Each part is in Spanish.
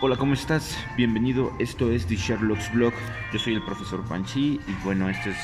Hola, ¿cómo estás? Bienvenido, esto es The Sherlock's Blog. Yo soy el profesor Panchi y bueno, este es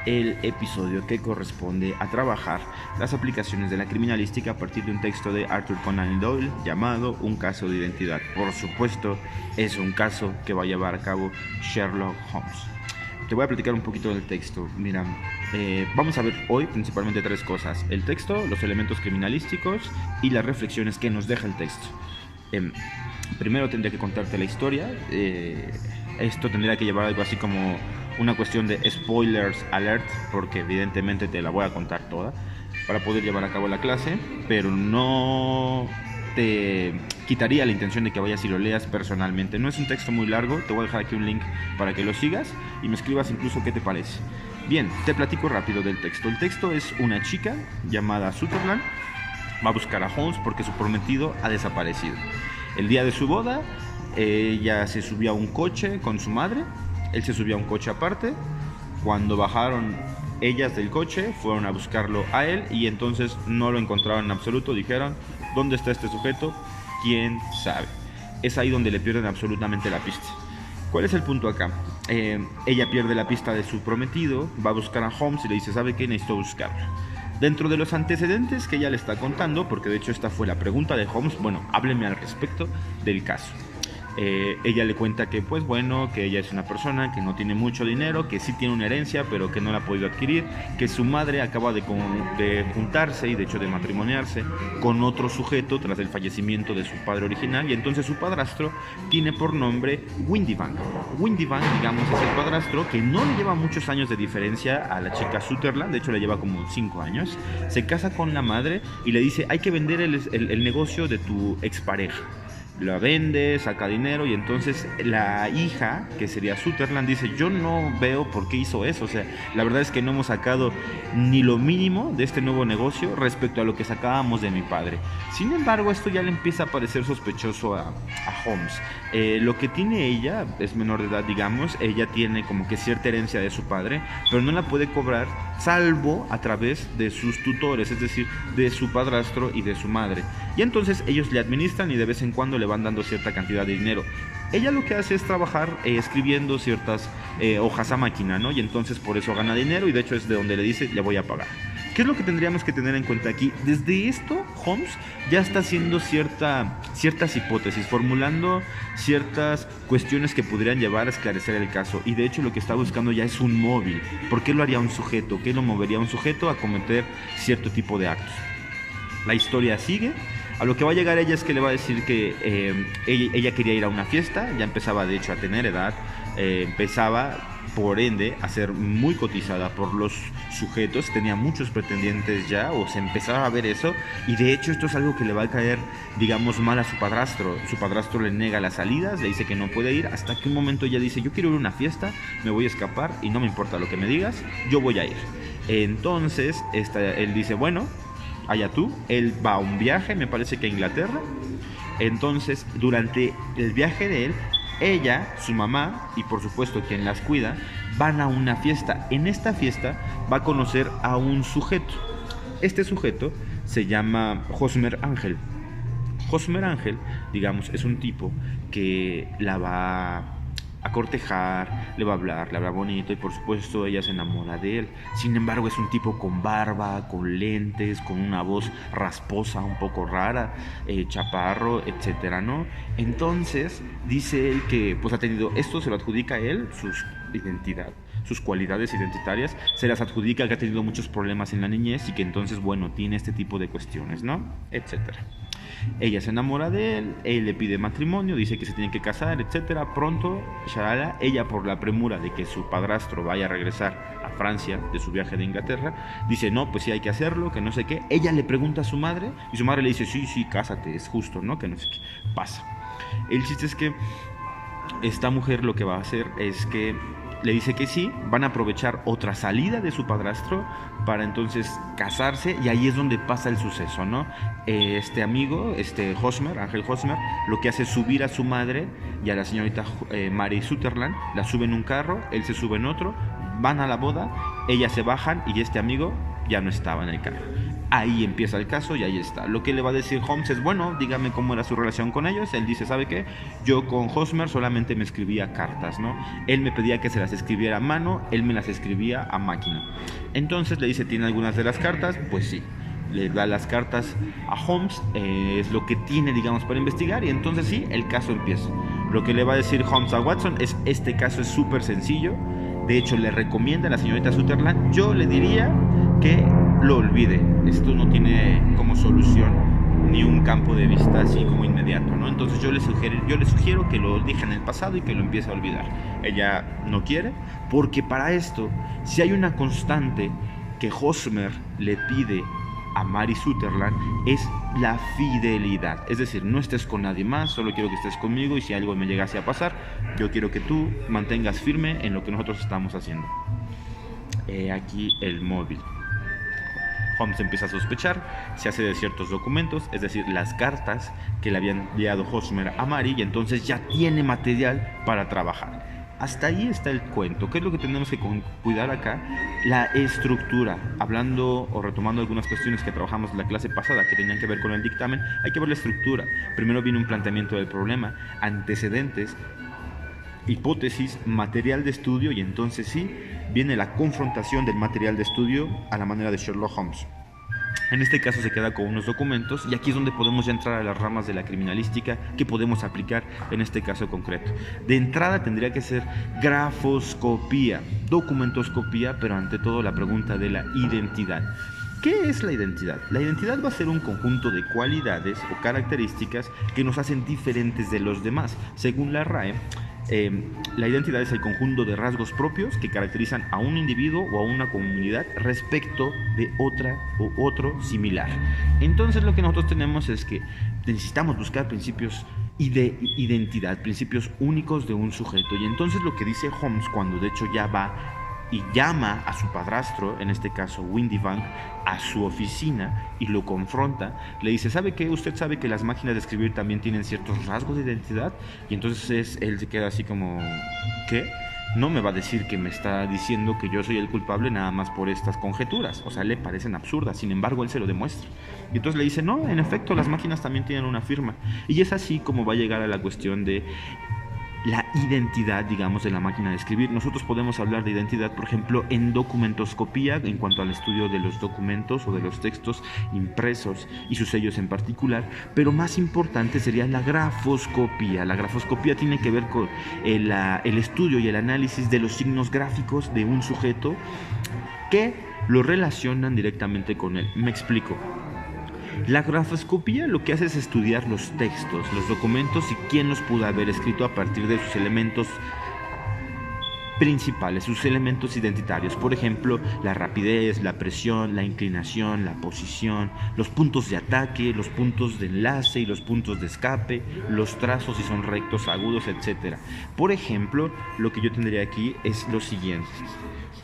el episodio que corresponde a trabajar las aplicaciones de la criminalística a partir de un texto de Arthur Conan Doyle llamado Un caso de identidad. Por supuesto, es un caso que va a llevar a cabo Sherlock Holmes. Te voy a platicar un poquito del texto. Mira, vamos a ver hoy principalmente tres cosas: el texto, los elementos criminalísticos y las reflexiones que nos deja el texto. Primero tendría que contarte la historia. Esto tendría que llevar algo así como una cuestión de spoilers alert, porque evidentemente te la voy a contar toda para poder llevar a cabo la clase, pero no te quitaría la intención de que vayas y lo leas personalmente. No es un texto muy largo, te voy a dejar aquí un link para que lo sigas y me escribas incluso qué te parece. Bien, te platico rápido del texto. El texto es una chica llamada Sutherland, va a buscar a Holmes porque su prometido ha desaparecido. El día de su boda, ella se subió a un coche con su madre, él se subió a un coche aparte. Cuando bajaron ellas del coche, fueron a buscarlo a él y entonces no lo encontraron en absoluto. Dijeron, ¿dónde está este sujeto? ¿Quién sabe? Es ahí donde le pierden absolutamente la pista. ¿Cuál es el punto acá? Ella pierde la pista de su prometido, va a buscar a Holmes y le dice, ¿sabe qué? Necesito buscarlo. Dentro de los antecedentes que ella le está contando, porque de hecho esta fue la pregunta de Holmes, bueno, hábleme al respecto del caso. Ella le cuenta que pues bueno, que ella es una persona que no tiene mucho dinero, que sí tiene una herencia pero que no la ha podido adquirir, que su madre acaba de juntarse y de hecho de matrimoniarse con otro sujeto tras el fallecimiento de su padre original, y entonces su padrastro tiene por nombre Windibank. Windibank, digamos, es el padrastro que no le lleva muchos años de diferencia a la chica Sutherland, de hecho le lleva como 5 años. Se casa con la madre y le dice, hay que vender el negocio de tu expareja. La vende, saca dinero y entonces la hija, que sería Sutherland, dice, yo no veo por qué hizo eso, o sea, la verdad es que no hemos sacado ni lo mínimo de este nuevo negocio respecto a lo que sacábamos de mi padre. Sin embargo, esto ya le empieza a parecer sospechoso a Holmes. Lo que tiene ella es menor de edad, digamos, ella tiene como que cierta herencia de su padre, pero no la puede cobrar salvo a través de sus tutores, es decir, de su padrastro y de su madre. Y entonces ellos le administran y de vez en cuando le van dando cierta cantidad de dinero. Ella lo que hace es trabajar escribiendo ciertas hojas a máquina, ¿no? Y entonces por eso gana dinero y de hecho es de donde le dice, le voy a pagar. ¿Qué es lo que tendríamos que tener en cuenta aquí? Desde esto, Holmes ya está haciendo ciertas hipótesis, formulando ciertas cuestiones que podrían llevar a esclarecer el caso. Y de hecho lo que está buscando ya es un móvil. ¿Por qué lo haría un sujeto? ¿Qué lo movería a un sujeto a cometer cierto tipo de actos? La historia sigue. A lo que va a llegar ella es que le va a decir que ella quería ir a una fiesta, ya empezaba de hecho a tener edad, empezaba por ende a ser muy cotizada por los sujetos, tenía muchos pretendientes ya, o se empezaba a ver eso, y de hecho esto es algo que le va a caer, digamos, mal a su padrastro le niega las salidas, le dice que no puede ir, hasta que un momento ella dice, yo quiero ir a una fiesta, me voy a escapar y no me importa lo que me digas, yo voy a ir. Entonces él dice, bueno, allá tú. Él va a un viaje, me parece que a Inglaterra. Entonces, durante el viaje de él, ella, su mamá y por supuesto quien las cuida, van a una fiesta. En esta fiesta va a conocer a un sujeto. Este sujeto se llama Hosmer Ángel. Hosmer Ángel, digamos, es un tipo que la va a cortejar, le va a hablar, le habla bonito y por supuesto ella se enamora de él. Sin embargo, es un tipo con barba, con lentes, con una voz rasposa, un poco rara, chaparro, etcétera, ¿no? Entonces dice él que pues ha tenido, esto se lo adjudica a él, sus cualidades identitarias, se las adjudica que ha tenido muchos problemas en la niñez y que entonces, bueno, tiene este tipo de cuestiones, ¿no? Etcétera. Ella se enamora de él le pide matrimonio, dice que se tienen que casar, etcétera. Pronto, shalala, ella por la premura de que su padrastro vaya a regresar a Francia de su viaje de Inglaterra, dice, no, pues sí hay que hacerlo, que no sé qué. Ella le pregunta a su madre y su madre le dice, sí, sí, cásate, es justo, ¿no? Que no sé qué. Pasa. El chiste es que esta mujer lo que va a hacer es que le dice que sí, van a aprovechar otra salida de su padrastro para entonces casarse y ahí es donde pasa el suceso, ¿no? Este amigo, Hosmer, Ángel Hosmer, lo que hace es subir a su madre y a la señorita Mary Sutherland, la sube en un carro, él se sube en otro, van a la boda, ellas se bajan y este amigo ya no estaba en el carro. Ahí empieza el caso y ahí está. Lo que le va a decir Holmes es, bueno, dígame cómo era su relación con ellos. Él dice, ¿sabe qué? Yo con Hosmer solamente me escribía cartas, ¿no? Él me pedía que se las escribiera a mano, él me las escribía a máquina. Entonces le dice, ¿tiene algunas de las cartas? Pues sí. Le da las cartas a Holmes, es lo que tiene, digamos, para investigar, y entonces sí, el caso empieza. Lo que le va a decir Holmes a Watson es, este caso es súper sencillo. De hecho, le recomienda a la señorita Sutherland, yo le diría que lo olvide. Esto no tiene como solución ni un campo de vista así como inmediato, ¿no? Entonces yo le sugiero que lo deje en el pasado y que lo empiece a olvidar. Ella no quiere, porque para esto, si hay una constante que Hosmer le pide a Mary Sutherland, es la fidelidad. Es decir, no estés con nadie más, solo quiero que estés conmigo, y si algo me llegase a pasar, yo quiero que tú mantengas firme en lo que nosotros estamos haciendo. Aquí el móvil. Holmes empieza a sospechar, se hace de ciertos documentos, es decir, las cartas que le habían enviado Hosmer a Mary, y entonces ya tiene material para trabajar. Hasta ahí está el cuento. ¿Qué es lo que tenemos que cuidar acá? La estructura. Hablando o retomando algunas cuestiones que trabajamos en la clase pasada que tenían que ver con el dictamen, hay que ver la estructura. Primero viene un planteamiento del problema, antecedentes, hipótesis, material de estudio, y entonces sí, viene la confrontación del material de estudio a la manera de Sherlock Holmes. En este caso se queda con unos documentos, y aquí es donde podemos ya entrar a las ramas de la criminalística que podemos aplicar en este caso concreto. De entrada tendría que ser grafoscopía, documentoscopía, pero ante todo la pregunta de la identidad. ¿Qué es la identidad? La identidad va a ser un conjunto de cualidades o características que nos hacen diferentes de los demás. Según la RAE, la identidad es el conjunto de rasgos propios que caracterizan a un individuo o a una comunidad respecto de otra o otro similar. Entonces lo que nosotros tenemos es que necesitamos buscar principios de identidad, principios únicos de un sujeto. Y entonces lo que dice Holmes, cuando de hecho ya va y llama a su padrastro, en este caso Windibank, a su oficina y lo confronta, le dice, ¿sabe qué? Usted sabe que las máquinas de escribir también tienen ciertos rasgos de identidad. Y entonces él se queda así como, ¿qué? No me va a decir que me está diciendo que yo soy el culpable nada más por estas conjeturas. O sea, le parecen absurdas, sin embargo él se lo demuestra. Y entonces le dice, no, en efecto, las máquinas también tienen una firma. Y es así como va a llegar a la cuestión de la identidad, digamos, de la máquina de escribir. Nosotros podemos hablar de identidad, por ejemplo, en documentoscopía, en cuanto al estudio de los documentos o de los textos impresos y sus sellos en particular, pero más importante sería la grafoscopía. La grafoscopía tiene que ver con el estudio y el análisis de los signos gráficos de un sujeto que lo relacionan directamente con él. Me explico. La grafoscopía lo que hace es estudiar los textos, los documentos y quién los pudo haber escrito a partir de sus elementos principales, sus elementos identitarios. Por ejemplo, la rapidez, la presión, la inclinación, la posición, los puntos de ataque, los puntos de enlace y los puntos de escape, los trazos si son rectos, agudos, etc. Por ejemplo, lo que yo tendría aquí es lo siguiente.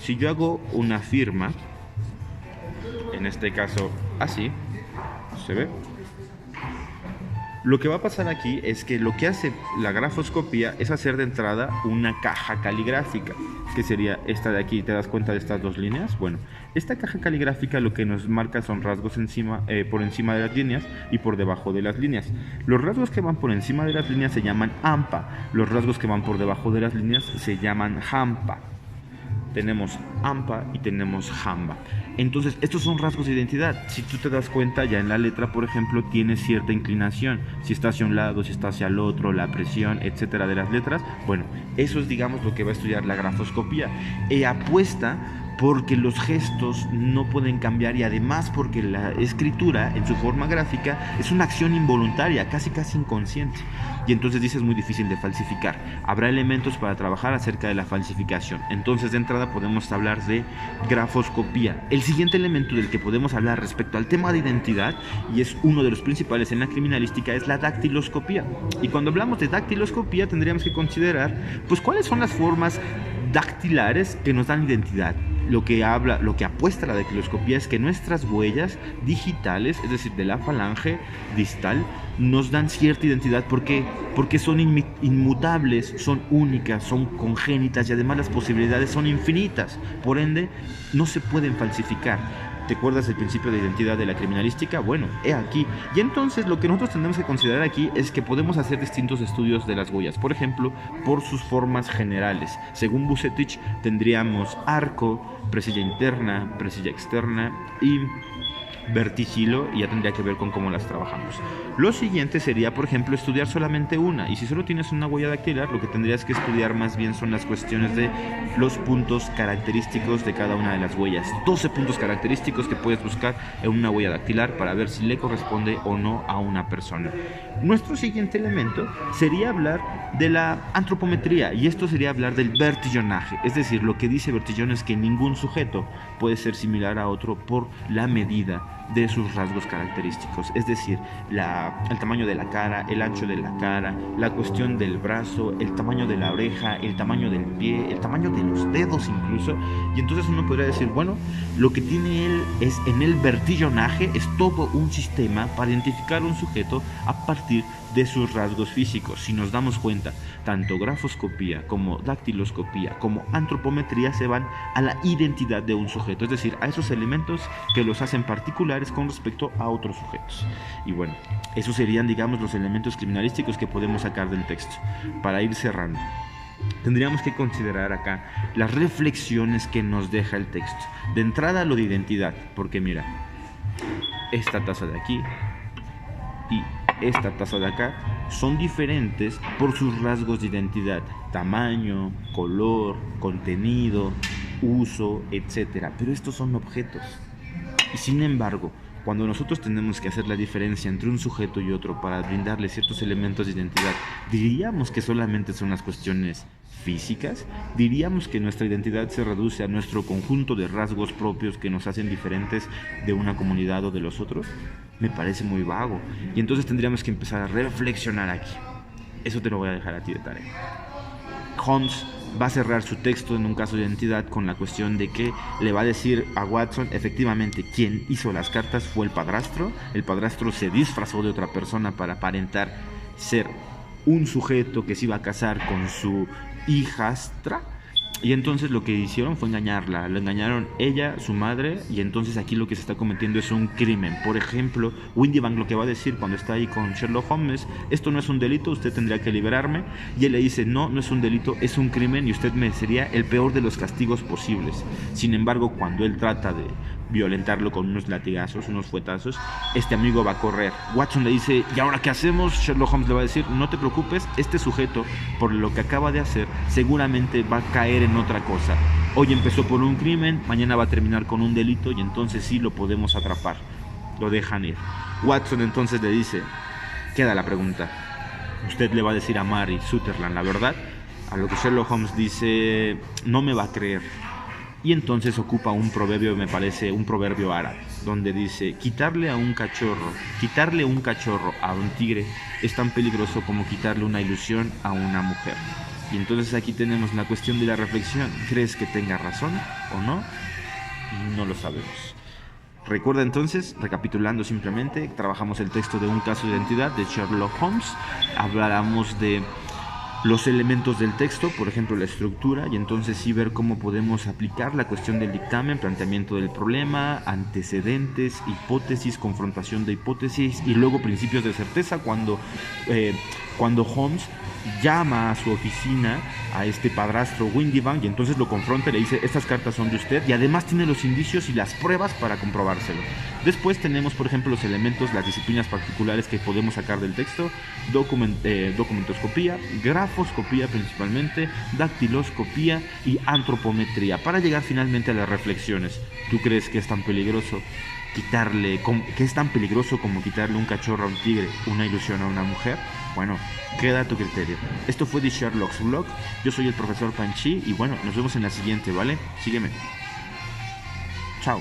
Si yo hago una firma, en este caso así, ¿se ve? Lo que va a pasar aquí es que lo que hace la grafoscopía es hacer de entrada una caja caligráfica, que sería esta de aquí. ¿Te das cuenta de estas dos líneas? Bueno, esta caja caligráfica lo que nos marca son rasgos por encima de las líneas y por debajo de las líneas. Los rasgos que van por encima de las líneas se llaman AMPA, los rasgos que van por debajo de las líneas se llaman JAMPA. Tenemos AMPA y tenemos JAMBA. Entonces, estos son rasgos de identidad. Si tú te das cuenta, ya en la letra, por ejemplo, tiene cierta inclinación. Si está hacia un lado, si está hacia el otro, la presión, etcétera, de las letras. Bueno, eso es, digamos, lo que va a estudiar la grafoscopía. Apuesta porque los gestos no pueden cambiar, y además porque la escritura en su forma gráfica es una acción involuntaria, casi inconsciente, y entonces dice es muy difícil de falsificar. Habrá elementos para trabajar acerca de la falsificación. Entonces de entrada podemos hablar de grafoscopía. El siguiente elemento del que podemos hablar respecto al tema de identidad, y es uno de los principales en la criminalística, es la dactiloscopía. Y cuando hablamos de dactiloscopía tendríamos que considerar pues cuáles son las formas dactilares que nos dan identidad. Lo que apuesta la dactiloscopía es que nuestras huellas digitales, es decir, de la falange distal, nos dan cierta identidad. ¿Por qué? Porque son inmutables, son únicas, son congénitas, y además las posibilidades son infinitas. Por ende, no se pueden falsificar. ¿Te acuerdas del principio de identidad de la criminalística? Bueno, he aquí. Y entonces lo que nosotros tenemos que considerar aquí es que podemos hacer distintos estudios de las huellas. Por ejemplo, por sus formas generales. Según Vucetich, tendríamos arco, presilla interna, presilla externa y verticilo, y ya tendría que ver con cómo las trabajamos. Lo siguiente sería, por ejemplo, estudiar solamente una, y si solo tienes una huella dactilar, lo que tendrías que estudiar más bien son las cuestiones de los puntos característicos de cada una de las huellas. 12 puntos característicos que puedes buscar en una huella dactilar para ver si le corresponde o no a una persona. Nuestro siguiente elemento sería hablar de la antropometría, y esto sería hablar del vertillonaje, es decir, lo que dice Bertillon es que ningún sujeto puede ser similar a otro por la medida de sus rasgos característicos, es decir, el tamaño de la cara, el ancho de la cara, la cuestión del brazo, el tamaño de la oreja, el tamaño del pie, el tamaño de los dedos incluso. Y entonces uno podría decir, bueno, lo que tiene él es en el vertillonaje, es todo un sistema para identificar un sujeto a partir de sus rasgos físicos. Si nos damos cuenta, tanto grafoscopía como dactiloscopía como antropometría se van a la identidad de un sujeto, es decir, a esos elementos que los hacen particulares con respecto a otros sujetos. Y bueno, esos serían, digamos, los elementos criminalísticos que podemos sacar del texto. Para ir cerrando, tendríamos que considerar acá las reflexiones que nos deja el texto. De entrada, lo de identidad, porque mira, esta taza de aquí y esta taza de acá son diferentes por sus rasgos de identidad: tamaño, color, contenido, uso, etc. Pero estos son objetos. Y sin embargo, cuando nosotros tenemos que hacer la diferencia entre un sujeto y otro para brindarle ciertos elementos de identidad, ¿diríamos que solamente son las cuestiones físicas? ¿Diríamos que nuestra identidad se reduce a nuestro conjunto de rasgos propios que nos hacen diferentes de una comunidad o de los otros? Me parece muy vago. Y entonces tendríamos que empezar a reflexionar aquí. Eso te lo voy a dejar a ti de tarea. Holmes va a cerrar su texto en un caso de identidad con la cuestión de que le va a decir a Watson, efectivamente, quien hizo las cartas fue el padrastro. El padrastro se disfrazó de otra persona para aparentar ser un sujeto que se iba a casar con su hijastra. Y entonces lo que hicieron fue engañarla. La engañaron ella, su madre, y entonces aquí lo que se está cometiendo es un crimen. Por ejemplo, Windibank lo que va a decir cuando está ahí con Sherlock Holmes: esto no es un delito, usted tendría que liberarme. Y él le dice: no, no es un delito, es un crimen y usted merecería el peor de los castigos posibles. Sin embargo, cuando él trata de violentarlo con unos latigazos, unos fuetazos, este amigo va a correr. Watson le dice: ¿y ahora qué hacemos? Sherlock Holmes le va a decir: no te preocupes, este sujeto, por lo que acaba de hacer, seguramente va a caer en otra cosa. Hoy empezó por un crimen, mañana va a terminar con un delito, y entonces sí lo podemos atrapar. Lo dejan ir. Watson entonces le dice: queda la pregunta, ¿usted le va a decir a Mary Sutherland la verdad? A lo que Sherlock Holmes dice: no me va a creer. Y entonces ocupa un proverbio, me parece un proverbio árabe, donde dice: quitarle un cachorro a un tigre es tan peligroso como quitarle una ilusión a una mujer. Y entonces aquí tenemos la cuestión de la reflexión: ¿crees que tenga razón o no? No lo sabemos. Recuerda entonces, recapitulando simplemente, trabajamos el texto de un caso de identidad de Sherlock Holmes, hablamos de los elementos del texto, por ejemplo la estructura, y entonces sí ver cómo podemos aplicar la cuestión del dictamen, planteamiento del problema, antecedentes, hipótesis, confrontación de hipótesis, y luego principios de certeza cuando Holmes llama a su oficina a este padrastro Windibank y entonces lo confronta y le dice: estas cartas son de usted, y además tiene los indicios y las pruebas para comprobárselo. Después tenemos, por ejemplo, los elementos, las disciplinas particulares que podemos sacar del texto: documentoscopía, grafoscopía principalmente, dactiloscopía y antropometría, para llegar finalmente a las reflexiones. ¿Tú crees que es tan peligroso como quitarle un cachorro a un tigre, una ilusión a una mujer? Bueno, queda a tu criterio. Esto fue The Sherlock's Blog. Yo soy el profesor Panchi y bueno, nos vemos en la siguiente, ¿vale? Sígueme. Chao.